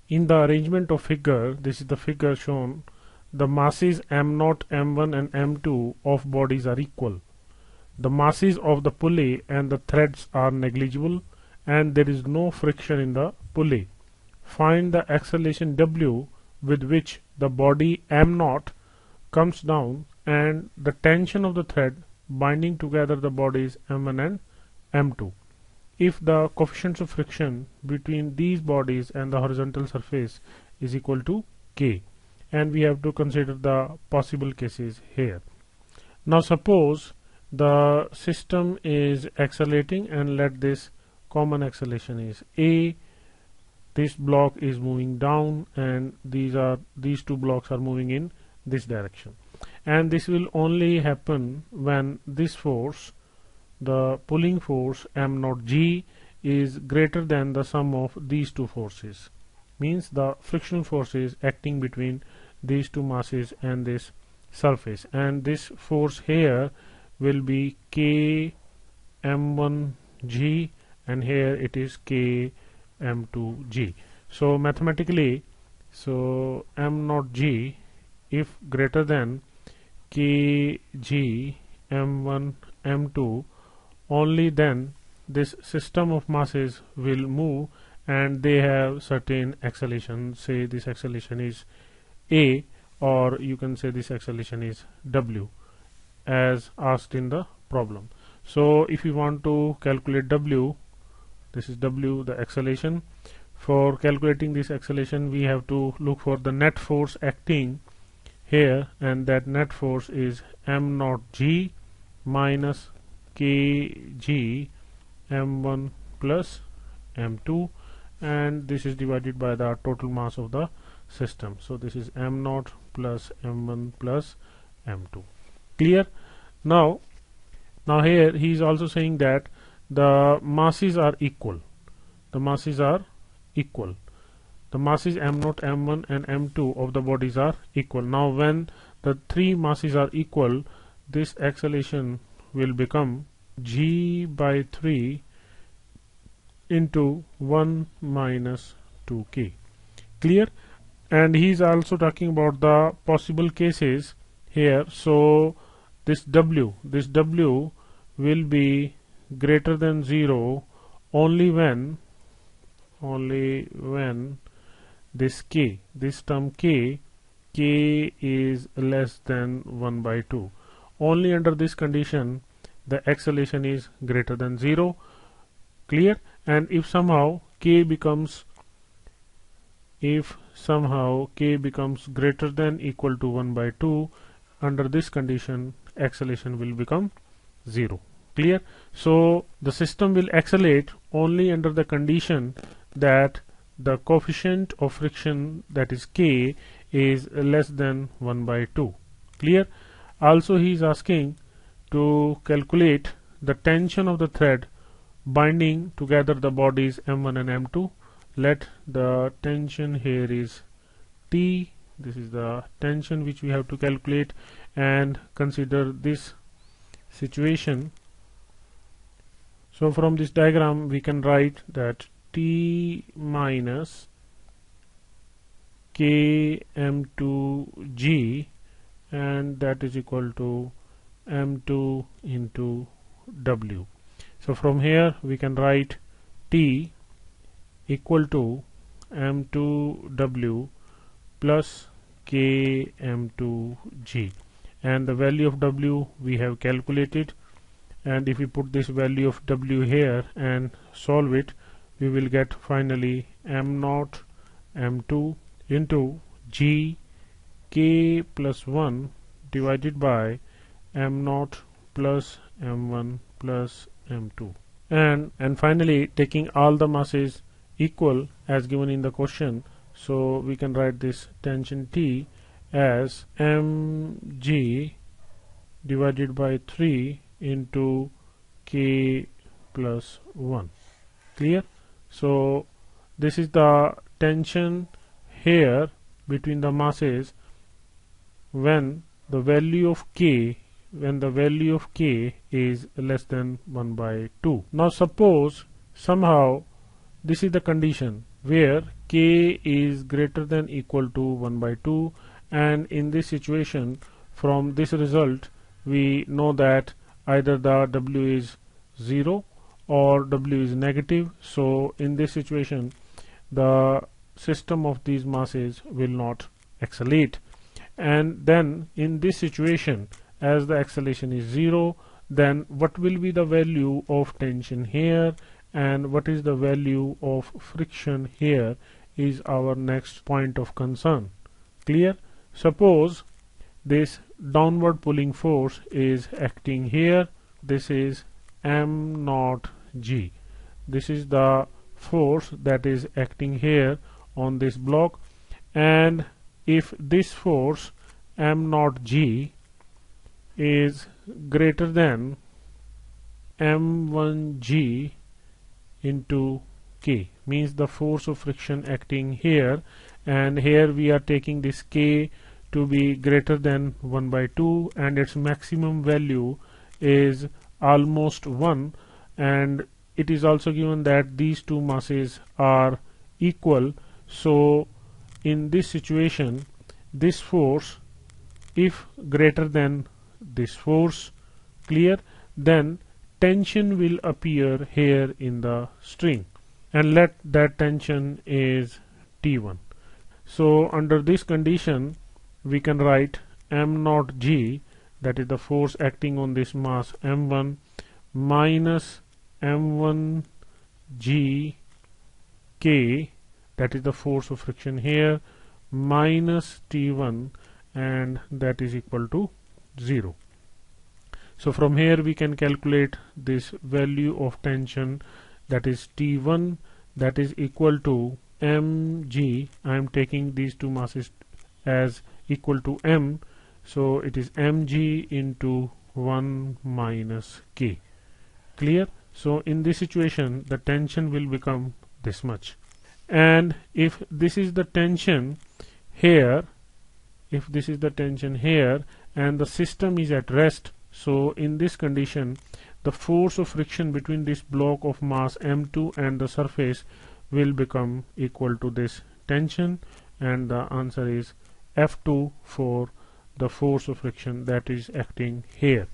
in the arrangement of figure, this is the figure shown, the masses m0, m1 and m2 of bodies are equal. The masses of the pulley and the threads are negligible and there is no friction in the pulley. Find the acceleration W with which the body m0 comes down and the tension of the thread binding together the bodies m1 and m2. If the coefficients of friction between these bodies and the horizontal surface is equal to K, and we have to consider the possible cases here. Now suppose the system is accelerating and let this common acceleration is A. This block is moving down and these two blocks are moving in this direction, and this will only happen when this force, the pulling force m0g, is greater than the sum of these two forces. Means the frictional force is acting between these two masses and this surface, and this force here will be K m1g and here it is K m2g. So mathematically, so m0g if greater than kg m1 m2, only then this system of masses will move and they have certain acceleration. Say this acceleration is A, or you can say this acceleration is W as asked in the problem. So if you want to calculate W, this is W, the acceleration. For calculating this acceleration we have to look for the net force acting here, and that net force is m0g minus kg m1 plus m2, and this is divided by the total mass of the system. So this is m0 plus m1 plus m2. Clear? Now here he is also saying that the masses are equal. The masses are equal. The masses m0, m1 and m2 of the bodies are equal. Now when the three masses are equal, this acceleration will become g by 3 into 1 minus 2k. Clear? And he is also talking about the possible cases here. So this W will be greater than 0 only when this K, this term K is less than 1 by 2. Only under this condition the acceleration is greater than 0. Clear? And if somehow K becomes greater than equal to 1 by 2, under this condition acceleration will become 0. Clear? So the system will accelerate only under the condition that the coefficient of friction, that is K, is less than 1 by 2. Clear? Also he is asking to calculate the tension of the thread binding together the bodies m1 and m2. Let the tension here is T. This is the tension which we have to calculate, and consider this situation. So from this diagram we can write that T minus K m2g, and that is equal to m2 into W. So from here we can write T equal to m2w plus K m2g, and the value of W we have calculated, and if we put this value of W here and solve it, we will get finally m0 m2 into g K plus 1 divided by m0 plus m1 plus m2, and finally taking all the masses equal as given in the question, so we can write this tension T as mg divided by 3 into K plus 1. Clear? So this is the tension here between the masses when the value of K is less than 1 by 2. Now suppose somehow this is the condition, where K is greater than equal to 1 by 2, and in this situation, from this result we know that either the W is 0 or W is negative. So in this situation the system of these masses will not accelerate, and then in this situation, as the acceleration is 0, then what will be the value of tension here and what is the value of friction here is our next point of concern. Clear? Suppose this downward pulling force is acting here. This is m naught g. This is the force that is acting here on this block, and if this force m naught g is greater than m1 g into k, means the force of friction acting here, and here we are taking this k to be greater than 1 by 2 and its maximum value is almost 1, and it is also given that these two masses are equal. So in this situation, this force, if greater than this force, clear, then tension will appear here in the string, and let that tension is T1. So under this condition we can write m naught g, that is the force acting on this mass m1, minus m1 g k, that is the force of friction here, minus T1, and that is equal to 0. So from here we can calculate this value of tension, that is T1, that is equal to mg. I am taking these two masses as equal to m, so it is mg into 1 minus k. Clear? So in this situation the tension will become this much, and if this is the tension here, if this is the tension here and the system is at rest, so in this condition the force of friction between this block of mass m2 and the surface will become equal to this tension, and the answer is F2 for the force of friction that is acting here.